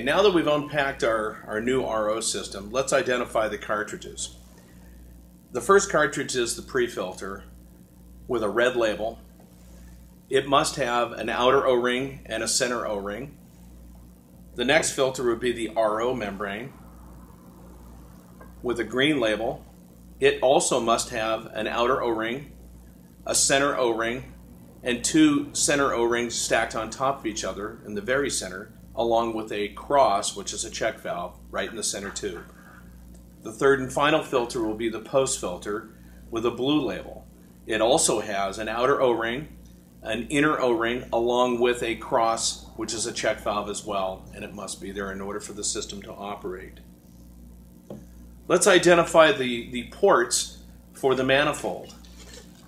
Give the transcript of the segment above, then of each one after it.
now that we've unpacked our new RO system, let's identify the cartridges. The first cartridge is the pre-filter with a red label. It must have an outer O-ring and a center O-ring. The next filter would be the RO membrane with a green label. It also must have an outer O-ring, a center O-ring, and two center O-rings stacked on top of each other in the very center, along with a cross, which is a check valve, right in the center tube. The third and final filter will be the post filter with a blue label. It also has an outer O-ring, an inner O-ring, along with a cross, which is a check valve as well, and it must be there in order for the system to operate. Let's identify the ports for the manifold.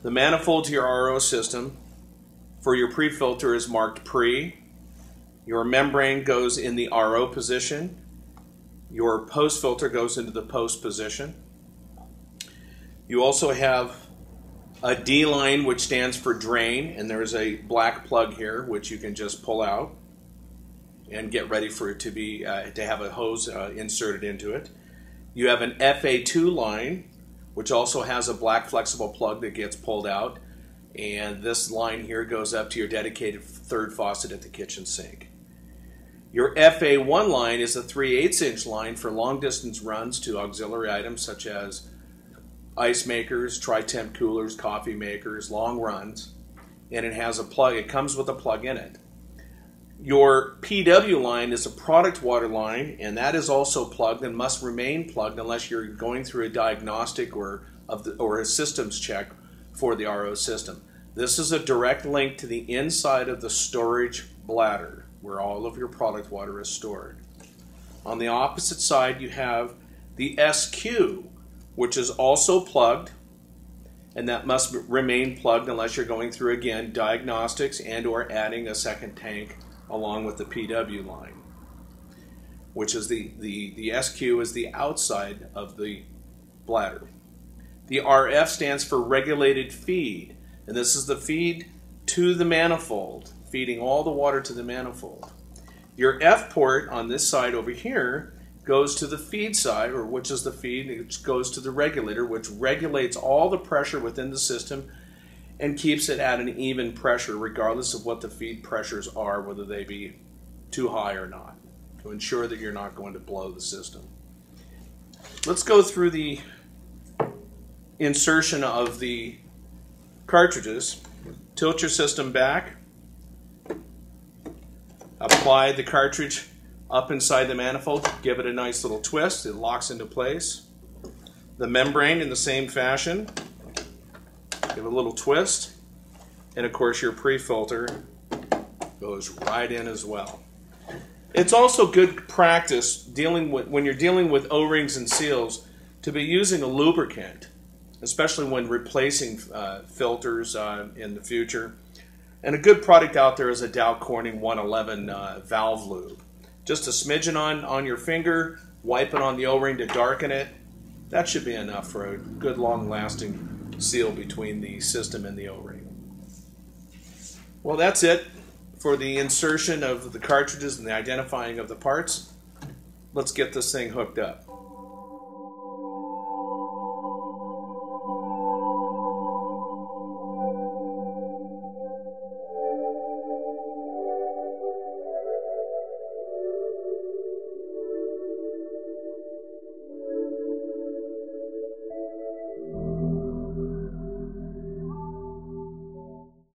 The manifold to your RO system for your pre-filter is marked pre. Your membrane goes in the RO position. Your post-filter goes into the post position. You also have a D line, which stands for drain, and there's a black plug here which you can just pull out and get ready for it to be to have a hose inserted into it. You have an FA2 line, which also has a black flexible plug that gets pulled out, and this line here goes up to your dedicated third faucet at the kitchen sink. Your FA1 line is a 3/8 inch line for long distance runs to auxiliary items such as ice makers, tri-temp coolers, coffee makers, long runs, and it has a plug. It comes with a plug in it. Your PW line is a product water line, and that is also plugged and must remain plugged unless you're going through a diagnostic or a systems check for the RO system. This is a direct link to the inside of the storage bladder where all of your product water is stored. On the opposite side, you have the SQ, which is also plugged, and that must remain plugged unless you're going through, again, diagnostics and or adding a second tank along with the PW line, which is the SQ is the outside of the bladder. The RF stands for regulated feed, and this is the feed to the manifold, feeding all the water to the manifold. Your F port on this side over here goes to the feed side, or which is the feed, which goes to the regulator, which regulates all the pressure within the system and keeps it at an even pressure regardless of what the feed pressures are, whether they be too high or not, to ensure that you're not going to blow the system. Let's go through the insertion of the cartridges. Tilt your system back. Apply the cartridge up inside the manifold. Give it a nice little twist. It locks into place. The membrane in the same fashion. Give it a little twist. And of course your pre-filter goes right in as well. It's also good practice when you're dealing with O-rings and seals to be using a lubricant, especially when replacing filters in the future. And a good product out there is a Dow Corning 111 valve lube. Just a smidgen on your finger, wipe it on the O-ring to darken it. That should be enough for a good long-lasting seal between the system and the O-ring. Well, that's it for the insertion of the cartridges and the identifying of the parts. Let's get this thing hooked up.